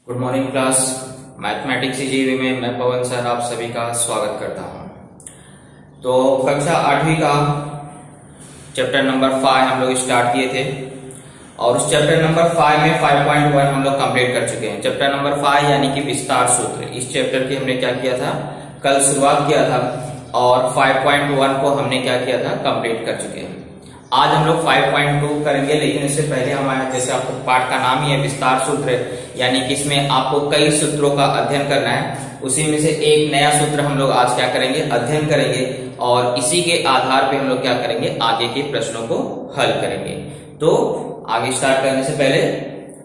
Good morning class. Mathematics जीवी में मैं पवन सर आप सभी का स्वागत करता हूं। तो कक्षा 8वीं का चैप्टर नंबर 5 हम लोग स्टार्ट किए थे और उस चैप्टर नंबर 5 में 5.1 हम लोग कंप्लीट कर चुके हैं। चैप्टर नंबर 5 यानी कि विस्तार सूत्र, इस चैप्टर की हमने क्या किया था, कल शुरुआत किया था और 5.1 को हमने क्या किया था, कंप्लीट कर चुके हैं। आज हम लोग 5.2 करेंगे, लेकिन इससे पहले हमारा जैसे आपको पाठ का नाम ही है विस्तार सूत्र, यानी कि इसमें आपको कई सूत्रों का अध्ययन करना है। उसी में से एक नया सूत्र हम लोग आज क्या करेंगे, अध्ययन करेंगे और इसी के आधार पे हम लोग क्या करेंगे, आगे के प्रश्नों को हल करेंगे। तो आगे स्टार्ट करने से पहले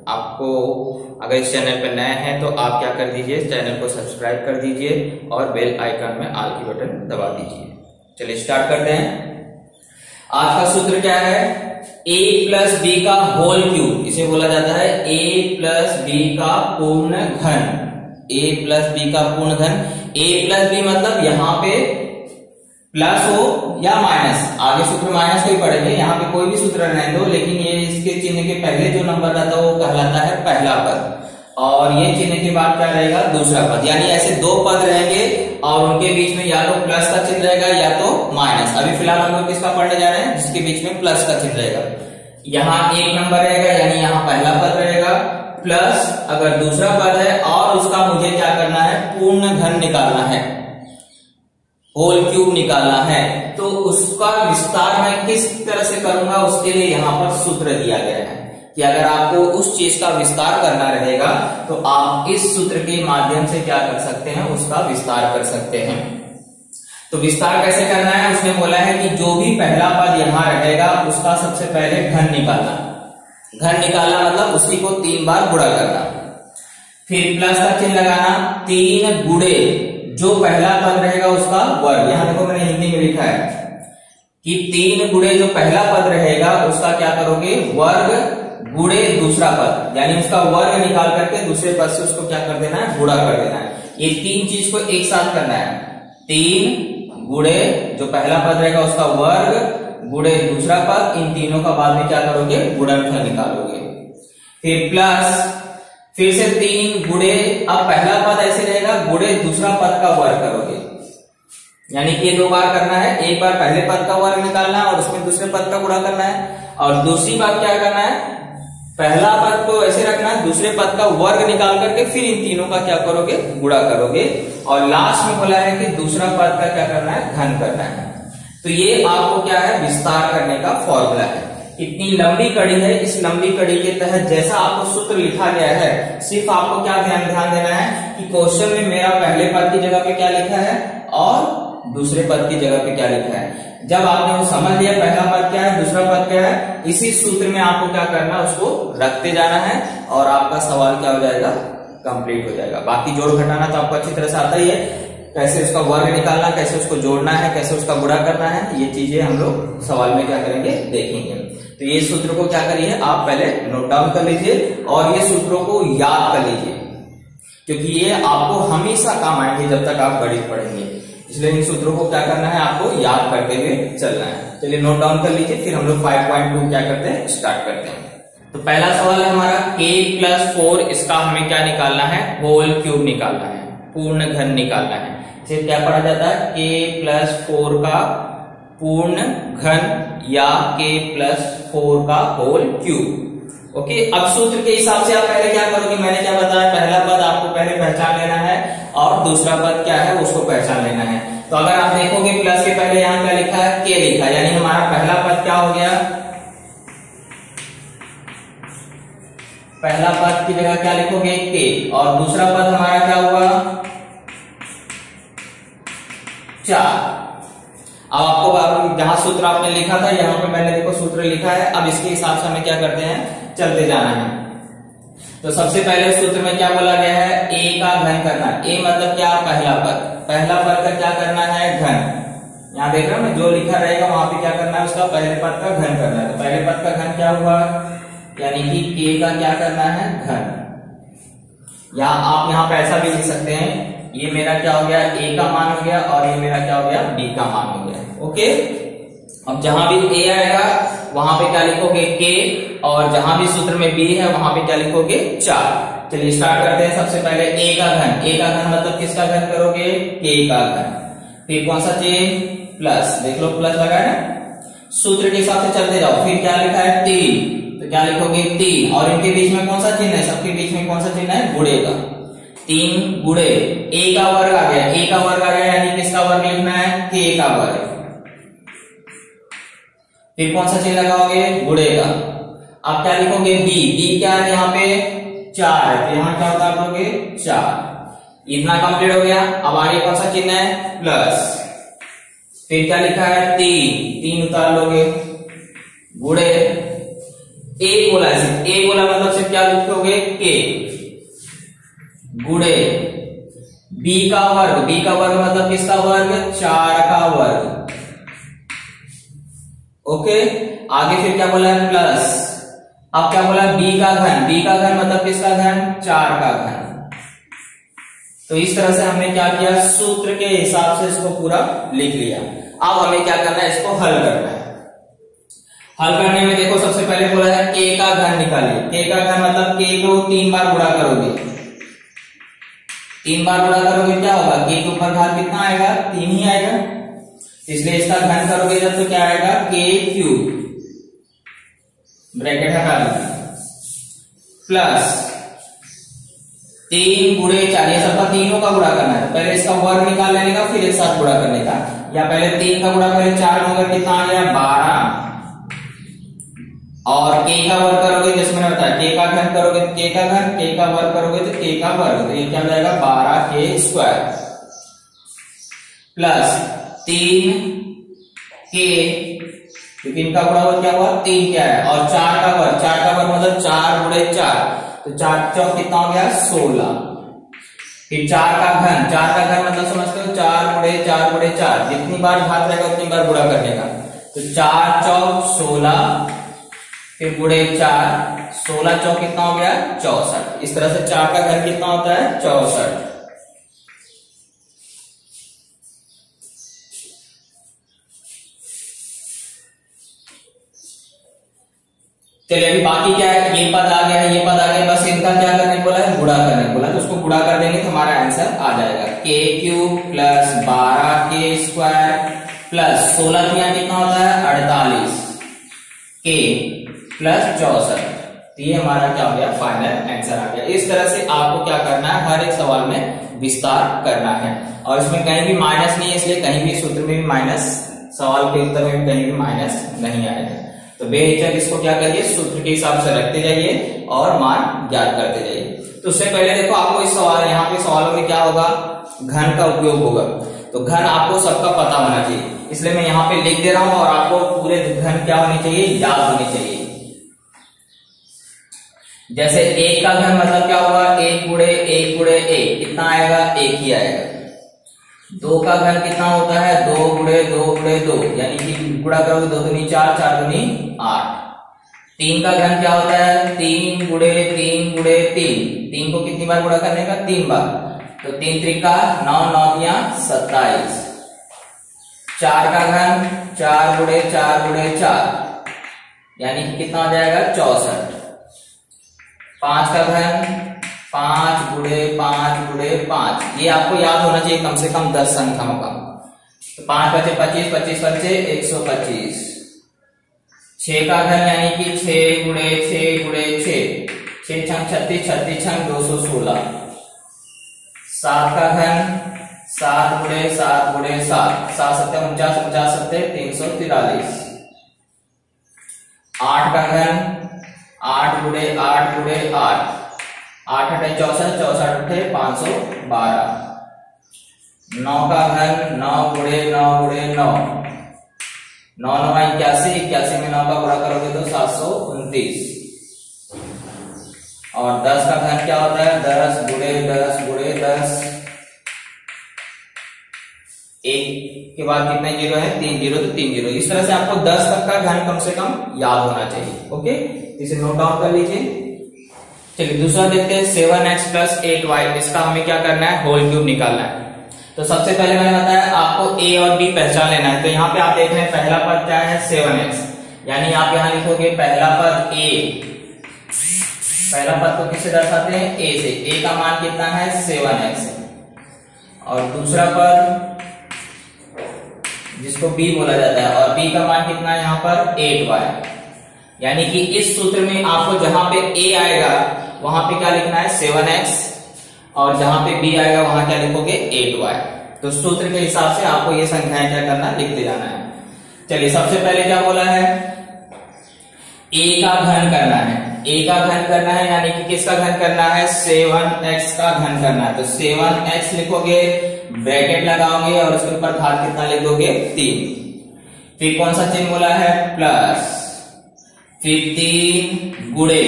आपको अगर इस चैनल पर नए हैं तो आप क्या कर दीजिए, चैनल को सब्सक्राइब कर दीजिए और बेल आइकन में ऑल की बटन दबा दीजिए। चलिए स्टार्ट करते हैं। आज का सूत्र क्या है, a प्लस बी का होल क्यूब, इसे बोला जाता है a प्लस बी का पूर्ण घन। a प्लस बी का पूर्ण घन, a प्लस बी मतलब यहाँ पे प्लस हो या माइनस, आगे सूत्र माइनस को ही पढ़ेंगे, यहाँ पे कोई भी सूत्र रहने दो, लेकिन ये इसके चिन्ह के पहले जो नंबर रहता है वो कहलाता है पहला पद और ये चिन्ह के बाद क्या रहेगा, दूसरा पद। यानी ऐसे दो पद रहेंगे और उनके बीच में या तो प्लस का चिन्ह रहेगा या तो माइनस। अभी फिलहाल हम लोग किसका पढ़ने जा रहे हैं, जिसके बीच में प्लस का चिन्ह रहेगा। यहाँ एक नंबर रहेगा यानी यहाँ पहला पद रहेगा, प्लस अगर दूसरा पद है और उसका मुझे क्या करना है, पूर्ण घन निकालना है, होल क्यूब निकालना है, तो उसका विस्तार मैं किस तरह से करूंगा, उसके लिए यहाँ पर सूत्र दिया गया है कि अगर आपको उस चीज का विस्तार करना रहेगा तो आप इस सूत्र के माध्यम से क्या कर सकते हैं, उसका विस्तार कर सकते हैं। तो विस्तार कैसे करना है, उसने बोला है कि जो भी पहला पद यहां रहेगा उसका सबसे पहले घन निकालना। घन निकालना मतलब उसी को 3 बार गुणा करना, फिर प्लस का चिन्ह लगाना, 3 गुणे जो पहला पद रहेगा उसका वर्ग। यहां देखो मैंने हिंदी में लिखा है कि 3 गुणे जो पहला पद रहेगा उसका क्या करोगे, वर्ग गुणे दूसरा पद, यानी उसका वर्ग निकाल करके दूसरे पद से उसको क्या कर देना है, गुणा कर देना है। ये 3 चीज को एक साथ करना है, 3 गुणे जो पहला पद रहेगा उसका वर्ग गुणे दूसरा पद, इन तीनों का बाद में क्या करोगे, गुणनफल निकालोगे। फिर प्लस, फिर से 3 गुणे, अब पहला पद ऐसे रहेगा, गुणे दूसरा पद का वर्ग करोगे, यानी कि ये 2 बार करना है। एक बार पहले पद का वर्ग निकालना है और उसमें दूसरे पद का गुणा करना है, और दूसरी बात क्या करना है, पहला पद को ऐसे रखना है, दूसरे पद का वर्ग निकाल करके फिर इन तीनों का क्या करोगे, गुणा करोगे, और लास्ट में बोला है कि दूसरा पद का क्या करना है, घन करना है। तो ये आपको क्या है, विस्तार करने का फॉर्मूला है। इतनी लंबी कड़ी है, इस लंबी कड़ी के तहत जैसा आपको सूत्र लिखा गया है, सिर्फ आपको क्या ध्यान देना है कि क्वेश्चन में मेरा पहले पद की जगह पे क्या लिखा है और दूसरे पद की जगह पे क्या लिखा है। जब आपने वो समझ लिया पहला पद क्या है, दूसरा पद क्या है, इसी सूत्र में आपको क्या करना है, उसको रखते जाना है और आपका सवाल क्या हो जाएगा, कंप्लीट हो जाएगा। बाकी जोड़ घटाना तो आपको अच्छी तरह से आता ही है, कैसे उसका वर्ग निकालना, कैसे उसको जोड़ना है, कैसे उसका गुणा करना है, ये चीजें हम लोग सवाल में क्या करेंगे, देखेंगे। तो ये सूत्र को क्या करिए, आप पहले नोट डाउन कर लीजिए और ये सूत्रों को याद कर लीजिए, क्योंकि ये आपको हमेशा काम आएंगे जब तक आप गणित पढ़ेंगे। इसलिए इन सूत्रों को क्या करना है, आपको याद करते हुए चलना है। चलिए नोट डाउन कर लीजिए, फिर हम लोग 5.2 क्या करते हैं, स्टार्ट करते हैं। तो पहला सवाल है हमारा k प्लस 4, इसका हमें क्या निकालना है, होल क्यूब निकालना है, पूर्ण घन निकालना है। इसे क्या पढ़ा जाता है, k प्लस 4 का पूर्ण घन या k प्लस 4 का होल क्यूब। ओके, अब सूत्र के हिसाब से आप पहले क्या करोगे, मैंने क्या बताया, पहला पद आपको पहले पहचान लेना है और दूसरा पद क्या है उसको पहचान लेना है। तो अगर आप देखोगे प्लस के पहले यहाँ क्या लिखा है, k लिखा है, यानी हमारा पहला पद क्या हो गया, पहला पद की जगह क्या लिखोगे, k, और दूसरा पद हमारा क्या हुआ, 4। अब आपको जहां सूत्र आपने लिखा था यहाँ पे मैंने देखो सूत्र लिखा है, अब इसके हिसाब से हमें क्या करते हैं, चलते जाना है। तो सबसे पहले सूत्र में क्या बोला गया है, a का घन करना। a मतलब क्या, पहला पद, पहला पद का क्या करना है, घन। यहाँ देख रहे हो ना, जो लिखा रहेगा वहां पे क्या करना है, उसका पहले पद का घन करना है। तो पहले पद का घन क्या हुआ, यानी कि k का क्या करना है, घन। आप यहाँ पे ऐसा भी लिख सकते हैं, ये मेरा क्या हो गया, a का मान हो गया और ये मेरा क्या हो गया, b का मान हो गया। ओके, अब जहां भी ए आएगा वहां पे क्या लिखोगे के, और जहां भी सूत्र में बी है वहां पे क्या लिखोगे 4। चलिए स्टार्ट करते हैं। सबसे पहले ए का घन, ए का घन मतलब किसका घन करोगे, के का घन। फिर कौन सा चेन, प्लस, देख लो प्लस लगा है ना, सूत्र के हिसाब से चलते जाओ। फिर क्या लिखा है 3, तो क्या लिखोगे 3, और इनके बीच में कौन सा चिन्ह है, सबके बीच में कौन सा चिन्ह है, गुणे का। 3 गुणे ए का वर्ग आ गया, ए का वर्ग आ गया यानी किसका वर्ग लिखना है, के का वर्ग। फिर कौन सा चिन्ह लगाओगे, गुणे का। अब क्या लिखोगे बी, बी क्या है यहाँ पे 4 है, तो यहाँ क्या उतार दोगे 4। इतना कंप्लीट हो गया। अब आगे कौन सा चिन्ह है, प्लस। फिर क्या लिखा है 3 उतार लोगे, गुणे ए बोला है, ए बोला मतलब सिर्फ क्या लिखोगे के, गुणे बी का वर्ग, बी का वर्ग मतलब किसका वर्ग, 4 का वर्ग। ओके, आगे फिर क्या बोला है, प्लस। अब क्या बोला, बी का घन, बी का घन मतलब किसका घन, 4 का घन। तो इस तरह से हमने क्या किया, सूत्र के हिसाब से इसको पूरा लिख लिया। अब हमें क्या करना है, इसको हल करना है। हल करने में देखो सबसे पहले बोला है के का घन निकालिए। के का घन मतलब के को 3 बार गुणा करोगे, 3 बार गुणा करोगे क्या होगा, के के ऊपर घात कितना आएगा, 3 ही आएगा। इसलिए इसका घन करोगे जब तो क्या आएगा, के क्यूब, ब्रैकेट हटा देना, प्लस 3 गुणे 4, ये सबका तीनों का गुणा करना है। पहले इसका वर्ग निकाल लेने का, फिर एक साथ गुणा करने का, या पहले 3 का गुणा करें 4 होगा, कितना आ गया 12। और के का वर्ग करोगे, जैसे मैंने बताया के का घन करोगे तो के का घन, के का वर्ग करोगे तो के का वर्ग, तो ये क्या हो जाएगा 12 के स्क्वायर, प्लस 3 के, क्योंकि इनका गुणा क्या हुआ 3 क्या है, और 4 का वर्ग, 4 का वर्ग मतलब 4 गुणे 4, तो 4 चौक कितना हो गया 16। फिर 4 का घन, 4 का घन मतलब समझते हो 4 गुणे 4 गुणे 4, जितनी बार घात रहेगा उतनी बार गुणा करने का, तो 4 चौक 16, फिर गुणे 4, 16 चौक कितना हो गया 64। इस तरह से 4 का घन कितना होता है 64। चलिए अभी बाकी क्या है, ये पद आ गया है, ये पद आ गया, बस इनका क्या करने बोला है, गुणा करने बोला, तो उसको गुणा कर देंगे तो हमारा आंसर आ जाएगा के क्यूब प्लस 12 के स्क्वायर प्लस 16 कितना होता है 48 के प्लस 64। तो ये हमारा क्या हो गया, फाइनल आंसर आ गया। इस तरह से आपको क्या करना है, हर एक सवाल में विस्तार करना है, और इसमें कहीं भी माइनस नहीं है, इसलिए कहीं भी सूत्र में भी माइनस, सवाल के उत्तर में भी कहीं भी माइनस नहीं आएगा। तो बेहिचक इसको क्या करिए, सूत्र के हिसाब से रखते जाइए और मान ज्ञात करते जाइए। तो उससे पहले देखो आपको इस सवाल, यहाँ पे सवालों में क्या होगा, घन का उपयोग होगा, तो घन आपको सबका पता होना चाहिए, इसलिए मैं यहाँ पे लिख दे रहा हूं, और आपको पूरे घन क्या होने चाहिए, याद होने चाहिए। जैसे 1 का घन मतलब क्या होगा, 1 गुणे 1 गुणे 1 कितना आएगा, 1 ही आएगा। 2 का घन कितना होता है, 2 गुणे 2 गुणे 2, यानी कि गुणा करोगे 2 दूनी 4, 4 दूनी 8। 3 का घन क्या होता है, 3 गुणे 3 गुणे 3, 3 को कितनी बार गुणा करने का, 3 बार, तो 3 त्रिका 9, 9 दिया 27। 4 का घन 4 गुणे 4 गुणे 4, यानी कि कितना हो जाएगा 64। 5 का घन 5 गुणे 5 गुणे 5, ये आपको याद होना चाहिए कम से कम 10 संख्याओं का। तो 5 बचे 25, 25 बचे 125। 6 का घन यानी कि 6 गुणे 6 गुणे 6, 6 छंग 36, 36 छंग 216। 7 का घन 7 गुणे 7 गुणे 7, 7 सत्ते 49, 49 सत्ते 343। 8 का घन 8 गुणे 8 गुणे 8, 8 अठे 64, 64 अठे 512। 9 का घन 9 गुणे 9 गुणे 9, 9 9 81, 81 में 9 का गुणा करोगे तो 729। और 10 का घन क्या होता है, 10 गुणे 10 गुणे 10, 1 के बाद कितने जीरो है, 3 जीरो, तो 3 जीरो। इस तरह से आपको 10 तक का घन कम से कम याद होना चाहिए। ओके, इसे नोट डाउन कर लीजिए। चलिए दूसरा देखते हैं 7x प्लस 8y, इसका हमें क्या करना है, होल क्यूब निकालना है। तो सबसे पहले मैंने बताया आपको a और b पहचान लेना है। तो यहाँ पे आप देख रहे हैं पहला पद क्या है 7x, यानी आप यहाँ लिखोगे पहला पद a, पहला पद को किससे दर्शाते हैं a से, a का मान कितना है 7x, और दूसरा पद जिसको b बोला जाता है और b का मान कितना है यहाँ पर 8y, यानी कि इस सूत्र में आपको जहां पे a आएगा वहां पे क्या लिखना है 7x, और जहां पे b आएगा वहां क्या लिखोगे 8y। तो सूत्र के हिसाब से आपको ये संख्याएं क्या करना है लिखते जाना है। चलिए सबसे पहले क्या बोला है a का घन करना है, a का घन करना है यानी कि किसका घन करना है 7x का घन करना है। तो 7x लिखोगे, ब्रैकेट लगाओगे और उसके ऊपर घात कितना लिख दोगे 3, फिर कौन सा चिन्ह बोला है प्लस, फिर 3 गुणे,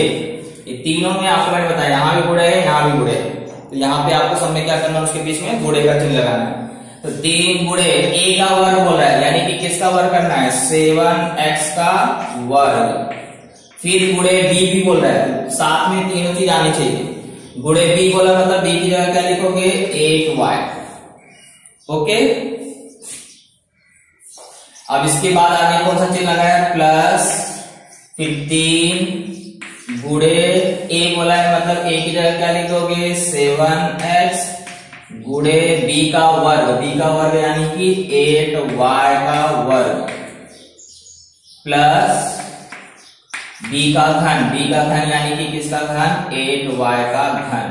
ये तीनों में आपको मैंने बताया यहाँ भी गुणे है यहाँ भी गुणे है, तो यहाँ पे आपको सब में क्या करना है उसके बीच में गुणे का चिन्ह लगाना है। तो 3 गुणे a का वर्ग बोल रहा है यानी कि किसका वर्ग करना है 7x का वर्ग, फिर गुणे b भी बोल रहा है, साथ में तीनों चीज आनी चाहिए। गुणे b बोला मतलब b की जगह क्या लिखोगे 8y। ओके, अब इसके बाद आगे कौन सा चिन्ह लगाया प्लस, फिर 3 गुणे a बोला है मतलब a की जगह क्या लिख दोगे 7x गुणे b का वर्ग यानी कि 8y का वर्ग, प्लस b का घन यानी कि किसका घन 8y का घन।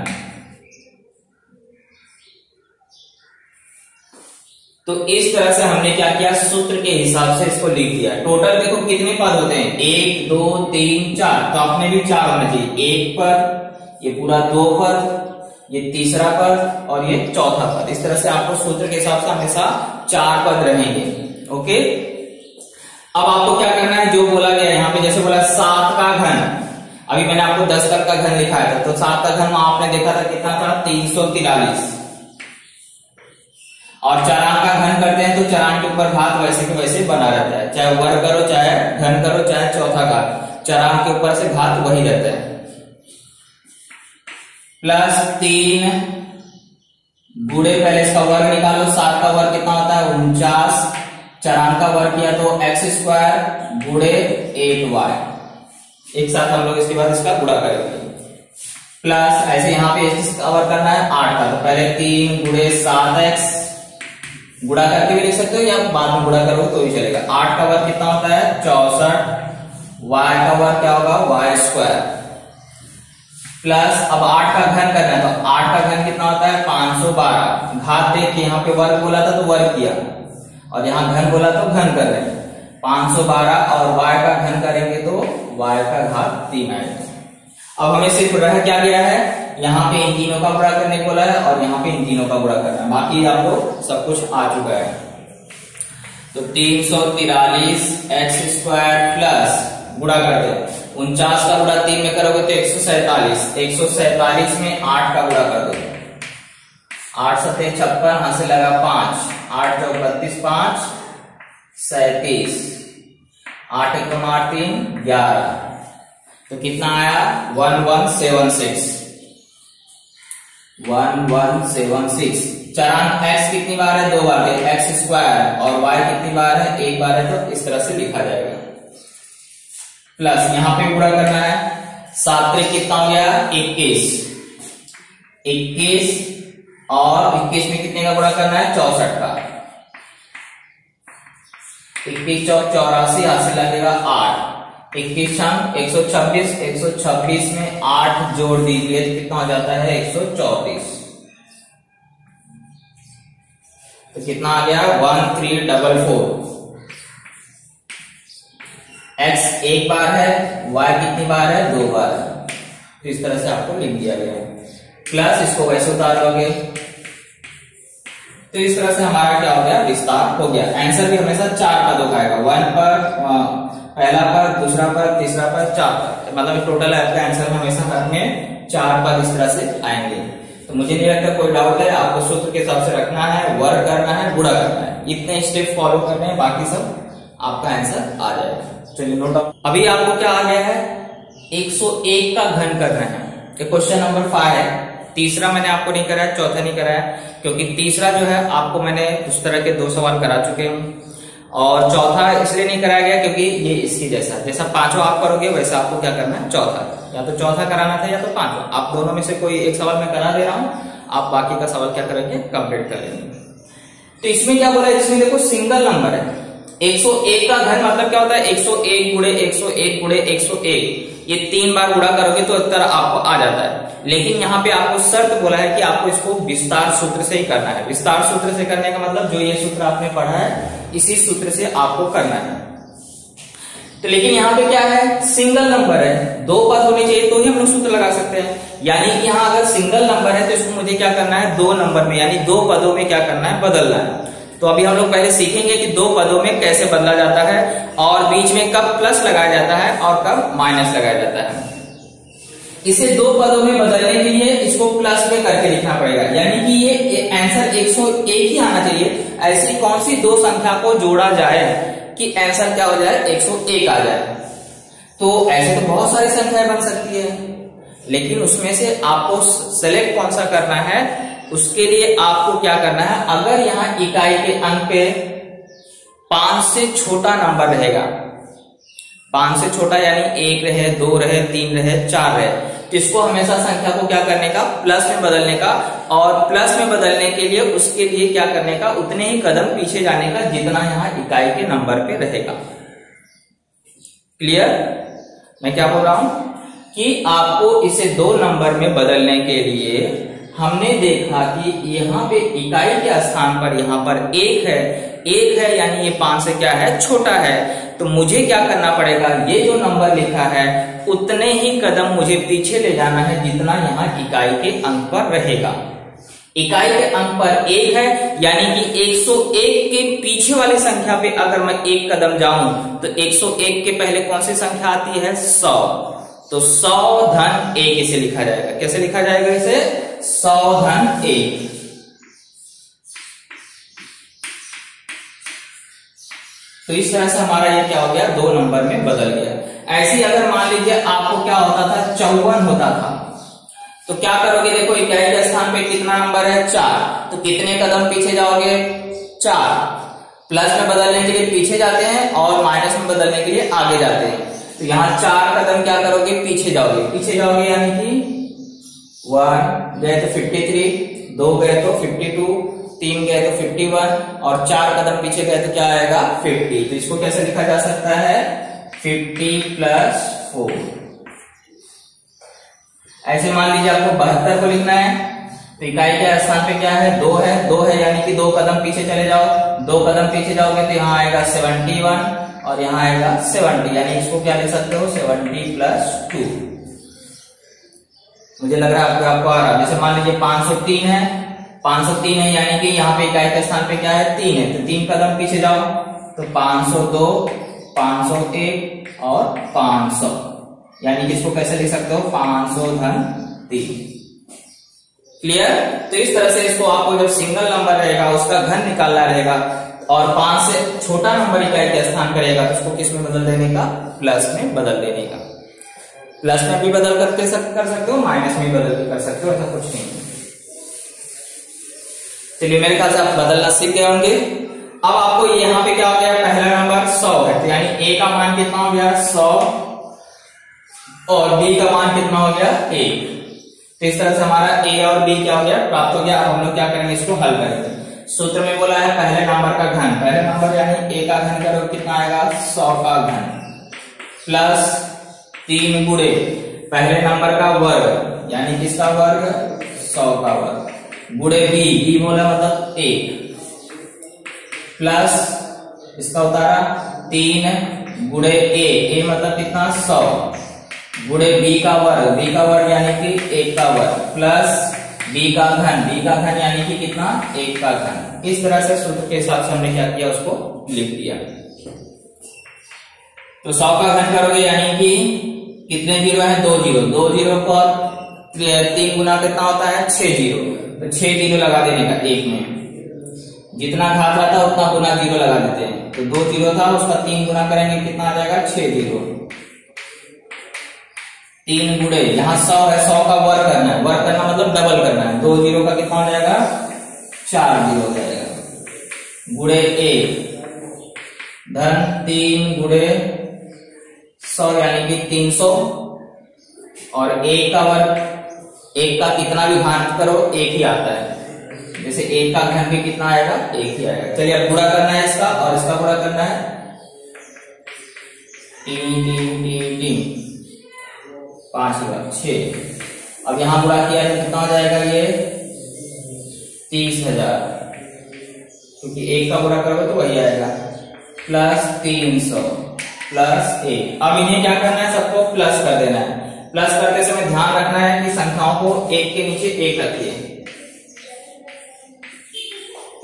तो इस तरह से हमने क्या किया सूत्र के हिसाब से इसको लिख दिया। टोटल देखो कितने पद होते हैं 1 2 3 4, तो आपने भी 4 होना चाहिए, एक पद, ये पूरा 2 पद, ये तीसरा पद और ये चौथा पद। इस तरह से आपको सूत्र के हिसाब से हमेशा 4 पद रहेंगे। ओके, अब आपको क्या करना है जो बोला गया यहाँ पे, जैसे बोला 7 का घन, अभी मैंने आपको 10 तक का घन लिखाया था, तो 7 का घन आपने देखा था कितना था 343, और चरांक का घन करते हैं तो चरांक के ऊपर घात वैसे के वैसे बना रहता है, चाहे वर्ग करो चाहे घन करो चाहे चौथा घात, चरांक के ऊपर से घात वही रहता है। प्लस 3 गुणे, पहले इसका वर्ग निकालो, 7 का वर्ग कितना होता है 49, चरांक का वर्ग किया तो x² गुणे 8y, एक साथ हम लोग इसके बाद इसका गुणा करेंगे। प्लस ऐसे यहाँ पे इसका वर्ग करना है 8 का, तो पहले 3 गुणे 7x, गुणा करके भी लिख सकते हो या बाद में गुणा करो तो भी चलेगा। 8 का वर्ग कितना होता है 64, y का वर्ग क्या होगा y², प्लस अब 8 का घन करना है, तो 8 का घन कितना होता है 512, घात देख के यहाँ पे वर्ग बोला था तो वर्ग किया, और यहाँ घन बोला तो घन कर रहे हैं 512, और y का घन करेंगे तो y का घात 3 आएगा। अब हमें सिर्फ रह क्या गया है, यहाँ पे इन तीनों का गुणा करने को बोला है और यहाँ पे इन तीनों का गुणा करना है, बाकी आपको सब कुछ आ चुका है। तो 343 x² प्लस गुणा कर दो, 49 का गुणा 3 में करोगे तो 147, 147 में 8 का गुणा कर दो, 8 7 56, यहां से लगा 5, 8 चौक 32, 5 37, 8 1 8 3 11, तो कितना आया 1176, 1176। चरांक x कितनी बार है 2 बार है x² और y कितनी बार है 1 बार है, तो इस तरह से लिखा जाएगा। प्लस यहां पे गुणा करना है, 7 3 कितना हो गया 21, 21 और 21 में कितने का गुणा करना है 64 का, 21 चौक 84, यहां से लगेगा 8, 21 126, 126 में 8 जोड़ दीजिए तो कितना हो जाता है 134, तो कितना आ गया 1344। x 1 बार है, y कितनी बार है 2 बार है, तो इस तरह से आपको लिख दिया गया है। प्लस इसको वैसे उतार लोगे तो इस तरह से हमारा क्या हो गया विस्तार हो गया। आंसर भी हमेशा 4 पदों का आएगा, 1 पर, पहला पद, दूसरा पद, तीसरा पद, 4 पद, मतलब टोटल आपका आंसर में हमेशा हर में 4 पद इस तरह से आएंगे। तो मुझे नहीं लगता कोई डाउट है, आपको सूत्र के हिसाब से रखना है, वर्ग करना है, गुणा करना है, इतने स्टेप फॉलो करने हैं, बाकी सब आपका आंसर आ जाएगा। चलिए नोट डाउन। अभी आपको क्या आ गया है 101 का घन करना है। क्वेश्चन नंबर 5 है तीसरा मैंने आपको नहीं कराया, चौथा नहीं कराया, क्योंकि तीसरा जो है आपको मैंने उस तरह के 2 सवाल करा चुके हूँ, और चौथा इसलिए नहीं कराया गया क्योंकि ये इसकी जैसा पांचों आप करोगे वैसा आपको क्या करना है, चौथा, या तो चौथा कराना था या तो पांचवा, आप दोनों में से कोई एक सवाल मैं करा दे रहा हूं, आप बाकी का सवाल क्या करेंगे, कंप्लीट कर लेंगे। तो इसमें क्या बोला है, इसमें देखो सिंगल नंबर है, 101 का घन मतलब क्या होता है, 101 गुणे 101 गुणे 101, ये 3 बार गुणा करोगे तो उत्तर आपको आ जाता है। लेकिन यहाँ पे आपको शर्त बोला है कि आपको इसको विस्तार सूत्र से ही करना है। विस्तार सूत्र से करने का मतलब जो ये सूत्र आपने पढ़ा है इसी सूत्र से आपको करना है। तो लेकिन यहाँ पे क्या है, सिंगल नंबर है, 2 पद होने चाहिए तो ही हम लोग सूत्र लगा सकते हैं। यानी कि यहाँ अगर सिंगल नंबर है तो इसको मुझे क्या करना है, 2 नंबर में यानी 2 पदों में क्या करना है, बदलना है। तो अभी हम लोग पहले सीखेंगे कि 2 पदों में कैसे बदला जाता है और बीच में कब प्लस लगाया जाता है और कब माइनस लगाया जाता है। इसे 2 पदों में बदलने के लिए इसको प्लस में करके लिखना पड़ेगा, यानी कि ये आंसर 101 ही आना चाहिए। ऐसी कौन सी 2 संख्या को जोड़ा जाए कि आंसर क्या हो जाए, 101 आ जाए। तो ऐसे तो बहुत सारी संख्याएं बन सकती है, लेकिन उसमें से आपको सेलेक्ट कौन सा करना है, उसके लिए आपको क्या करना है, अगर यहाँ इकाई के अंक पे 5 से छोटा नंबर रहेगा, 5 से छोटा यानी 1 रहे, 2 रहे, 3 रहे, 4 रहे, तो इसको हमेशा संख्या को क्या करने का, प्लस में बदलने का, और प्लस में बदलने के लिए उसके लिए क्या करने का, उतने ही कदम पीछे जाने का जितना यहाँ इकाई के नंबर पे रहेगा। क्लियर? मैं क्या बोल रहा हूं कि आपको इसे 2 नंबर में बदलने के लिए हमने देखा कि यहाँ पे इकाई के स्थान पर यहाँ पर 1 है यानी ये 5 से क्या है, छोटा है। तो मुझे क्या करना पड़ेगा, ये जो नंबर लिखा है उतने ही कदम मुझे पीछे ले जाना है जितना यहाँ इकाई के अंक पर रहेगा। इकाई के अंक पर 1 है यानी कि 101 के पीछे वाली संख्या पे अगर मैं 1 कदम जाऊं तो 101 के पहले कौन सी संख्या आती है, 100। तो 100 धन 1 इसे लिखा जाएगा। कैसे लिखा जाएगा इसे, 100 धन 1। तो इस तरह से हमारा ये क्या हो गया, 2 नंबर में बदल गया। ऐसे ही अगर मान लीजिए आपको क्या होता था, 54 होता था, तो क्या करोगे, देखो इकाई के स्थान पे कितना नंबर है, 4, तो कितने कदम पीछे जाओगे, 4। प्लस में बदलने के लिए पीछे जाते हैं और माइनस में बदलने के लिए आगे जाते हैं। तो यहाँ 4 कदम क्या करोगे, पीछे जाओगे यानी कि 1 गए तो 53, 2 गए तो 52, 3 गए तो 51 और 4 कदम पीछे गए तो क्या आएगा, 50। तो इसको कैसे लिखा जा सकता है, 50 + 4। ऐसे मान लीजिए आपको 72 को लिखना है, तो इकाई के स्थान पे क्या है, 2 है यानी कि 2 कदम पीछे चले जाओ। 2 कदम पीछे जाओगे तो यहाँ आएगा 71 और यहाँ आएगा 70, यानी इसको क्या लिख सकते हो, 70 + 2। मुझे लग रहा है आपको आ रहा है। जैसे मान लीजिए 503 है, 503 है यानी कि यहाँ पे इकाई के स्थान पे क्या है, 3 है, तो 3 कदम पीछे जाओ तो 502, 501 और 500, यानी कि इसको कैसे लिख सकते हो, 500 धन 3। क्लियर? तो इस तरह से इसको आपको जब सिंगल नंबर रहेगा उसका घन निकालना रहेगा और 5 से छोटा नंबर इकाई के स्थान करेगा तो इसको किस में बदल देने का, प्लस में बदल देने का। प्लस में भी बदल कर सकते हो, माइनस में भी बदल कर सकते हो, ऐसा कुछ नहीं। चलिए मेरे ख्याल से आप बदलना सीख गए होंगे। अब आपको यहाँ पे क्या हो गया, पहला नंबर 100 है, तो यानी a का मान कितना हो गया, 100 और b का मान कितना हो गया, 1। तो इस तरह से हमारा a और b क्या हो गया, प्राप्त हो गया। अब हम लोग क्या करेंगे, इसको हल करेंगे। सूत्र में बोला है पहले नंबर का घन, पहले नंबर यानी a का घन करो, कितना आएगा, 100 का घन प्लस 3 गुणे पहले नंबर का वर्ग यानी किसका वर्ग, 100 का वर्ग, गुणे b बोला मतलब 1 प्लस इसका उतारा 3 गुणे a मतलब कितना, 100 गुणे b का वर्ग यानी कि 1 का वर्ग प्लस b का घन यानी कि कितना, 1 का घन। इस तरह से सूत्र के हिसाब से हमने क्या किया, उसको लिख दिया। तो 100 का घन करोगे यानी कि कितने जीरो है, 2 जीरो, 2 जीरो पर 3 गुना कितना होता है, 6 जीरो, तो 6 जीरो लगा देने का 1 में, जितना घात रहता है उतना गुना जीरो लगा देते हैं। तो 2 जीरो था उसका 3 गुना करेंगे कितना आ जाएगा, 6 जीरो। 3 गुणे यहाँ 100 है, 100 का वर्ग करना है, वर्ग करना मतलब डबल 4 जीरो हो जाएगा, गुणे 1 धन 3 गुणे 100 यानी कि 300, और 1 का वर्ग, 1 का कितना भी घात करो 1 ही आता है, जैसे 1 का घन भी कितना आएगा 1 ही आएगा। चलिए अब गुणा करना है इसका और इसका गुणा करना है, 3 5 बार 6। अब यहां गुणा किया तो कितना हो जाएगा ये 30,000, क्योंकि 1 का गुणा करोगे तो वही आएगा, प्लस 300 प्लस 1। अब इन्हें क्या करना है, सबको प्लस कर देना है। प्लस करते समय ध्यान रखना है कि संख्याओं को 1 के नीचे 1 रखिए,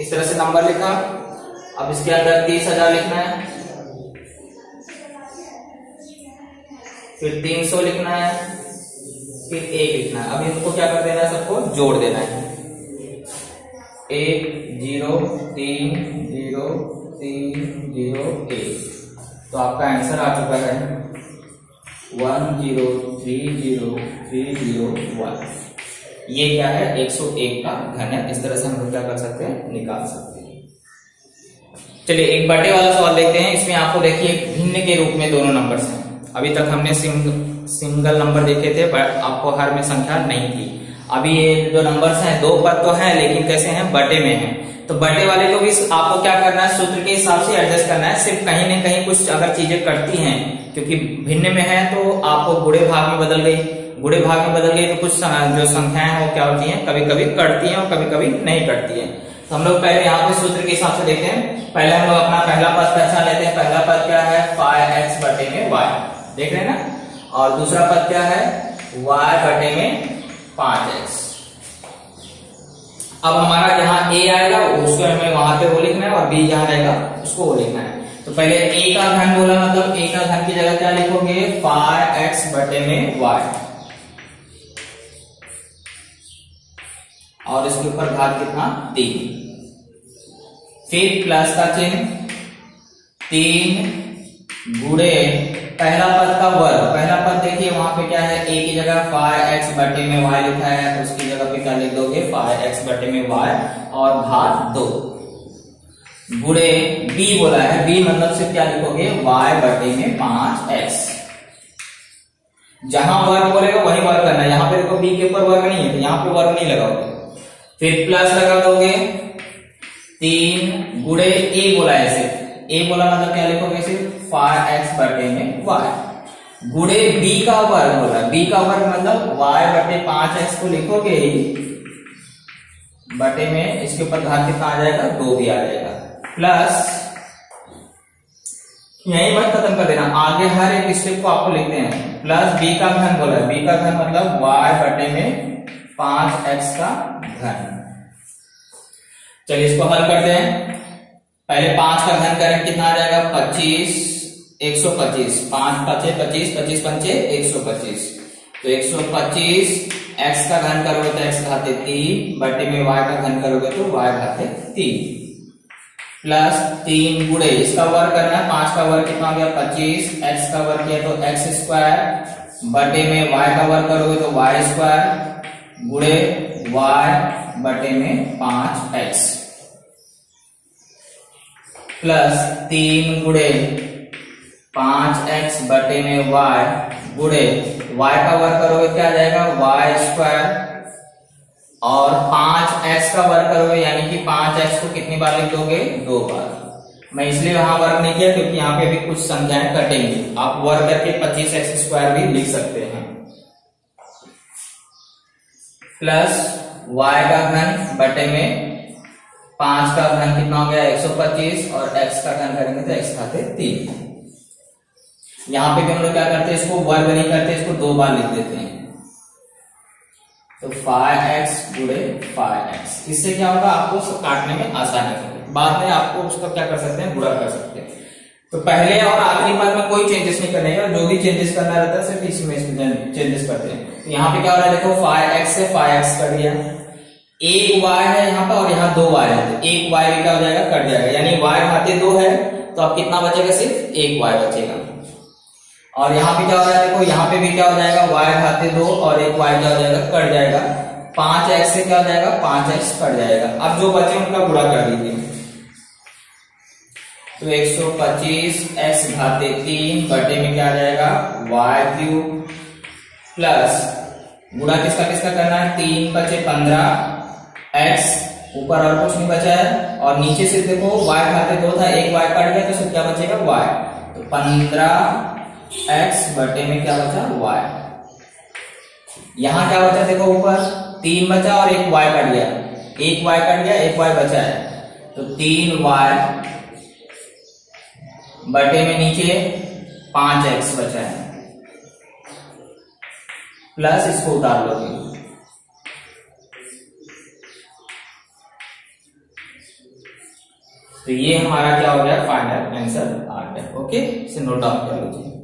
इस तरह से नंबर लिखा। अब इसके अंदर 30,000 लिखना है, फिर 300 लिखना है, फिर 1 लिखना है। अब इनको क्या कर देना है, सबको जोड़ देना है, 1 0 3 0 3 0 1। तो आपका आंसर आ चुका है 10303031। ये क्या है 101 का घन है। इस तरह से हम लोग क्या कर सकते हैं, निकाल सकते हैं। चलिए एक बटे वाला सवाल देखते हैं। इसमें आपको देखिए भिन्न के रूप में दोनों नंबर्स हैं। अभी तक हमने सिंगल नंबर देखे थे, पर आपको हर में संख्या नहीं थी। अभी ये जो नंबर्स हैं, 2 पद तो हैं लेकिन कैसे हैं, बटे में हैं। तो बटे वाले को भी आपको क्या करना है, सूत्र के हिसाब से एडजस्ट करना है। सिर्फ कहीं न कहीं कुछ अगर चीजें कटती हैं, क्योंकि भिन्न में है तो आपको गुणे भाग में बदल गई, गुणे भाग में बदल गई तो कुछ जो संख्याएं हैं वो क्या होती हैं, कभी कभी कटती हैं और कभी कभी नहीं कटती हैं। तो हम लोग पहले यहाँ पे सूत्र के हिसाब से देखते हैं। पहले हम लोग अपना पहला पद पहचान लेते हैं। पहला पद क्या है, 5x बटे में y, देख रहे हैं ना। और दूसरा पद क्या है, y बटे में 5x। अब हमारा जहां a आएगा उसको हमें वहां पे वो लिखना है, और b जहां रहेगा उसको वो लिखना है। तो पहले a का घन बोला, मतलब a का घन की जगह क्या लिखोगे, 5x बटे में y, और इसके ऊपर घात कितना 3, फिर प्लस का चिन्ह 3 गुणे पहला पद का वर्ग। पहला पद देखिए वहां पे क्या है, a की जगह 5x बटे में y लिखा है, तो उसकी जगह पे क्या लिख दोगे, 5x बटे में y और घात 2, गुणे b बोला है, b मतलब से क्या लिखोगे, y बटे में 5x। जहां वर्ग बोलेगा वही वर्ग करना है। यहाँ पे देखो b के ऊपर वर्ग नहीं है, तो यहाँ पे वर्ग नहीं लगाओगे। फिर प्लस लगा दोगे 3 गुणे a बोला है, सिर्फ a बोला मतलब क्या लिखोगे, सिर्फ 5x बटे में y, गुणे b का वर्ग बोला, b का वर्ग मतलब y बटे 5x को लिखोगे ही, बटे में इसके ऊपर घात कितना आ जाएगा, 2 भी आ जाएगा, प्लस यही बात खत्म कर देना। आगे हर एक स्टेप को आपको लिखते हैं। प्लस b का घन बोला, b का घन मतलब y बटे में 5x का घन। चलिए इसको हल करते हैं। पहले 5 का घन करें, कितना आ जाएगा, 25 125, 5 5 25, 25 5 125। तो 125 x का घन करोगे तो x घाते 3 बटे में y का घन करोगे तो y घाते 3, प्लस 3 गुणे इसका वर्ग करना है। 5 का वर्ग कितना हो गया 25, x का वर्ग किया तो x स्क्वायर बटे में y का वर्ग करोगे तो y स्क्वायर, गुणे y बटे में 5x, प्लस 3 गुणे 5x बटे में y, गुणे y का वर्ग करोगे क्या आ जाएगा, y स्क्वायर, और 5x का वर्ग करोगे यानी कि 5x को कितनी बार लिख दोगे, 2 बार। मैं इसलिए यहां वर्ग नहीं किया क्योंकि यहाँ पे भी कुछ संख्याएं कटेंगी। आप वर्ग करके 25x स्क्वायर भी लिख सकते हैं, प्लस y का घन बटे में 5 का घन कितना हो गया 125, और x का घन करेंगे तो x खाते 3। यहाँ पे भी हम लोग क्या करते हैं, इसको वर्ग नहीं करते, इसको 2 बार लिख देते हैं। तो 5x गुणे 5x, इससे क्या होगा, आपको सब काटने में आसानी होगी। बाद में आपको उसका क्या कर सकते हैं, गुणा कर सकते हैं। तो पहले और आखिरी पद में कोई चेंजेस नहीं करने का, जो भी चेंजेस करना रहता है सिर्फ इसमें चेंजेस करते हैं। तो यहाँ पे क्या हो रहा है, देखो 5x से 5x कर दिया, एक y है यहाँ पर और यहाँ 2 y है, तो एक y भी क्या हो जाएगा, कट जाएगा, यानी y घाते 2 है, तो अब कितना बचेगा, सिर्फ एक y बचेगा। और यहाँ पे क्या हो रहा है, देखो यहाँ पे भी क्या हो जाएगा, y घाते 2 और एक y क्या हो जाएगा, कट जाएगा, 5x से क्या हो जाएगा, 5x कट जाएगा। अब जो बचे उनका गुणा कर दीजिए, तो 125x घाते 3 बटे में क्या आ जाएगा, y³ प्लस गुणा किसका किसका करना है, 3 बचे 15x, ऊपर और कुछ नहीं बचा है, और नीचे से देखो y घाते 2 था, एक y कट गया तो सिर्फ क्या बचेगा, y। तो 15x बटे में क्या बचा, y। यहां क्या बचा, देखो ऊपर 3 बचा और एक y कट गया, एक y कट गया, एक y बचा है, तो 3y बटे में नीचे 5x बचा है, प्लस इसको उतार लोगे, तो ये हमारा क्या हो गया, फाइनल आंसर आ गया। ओके, इसे नोट डाउन कर लीजिए।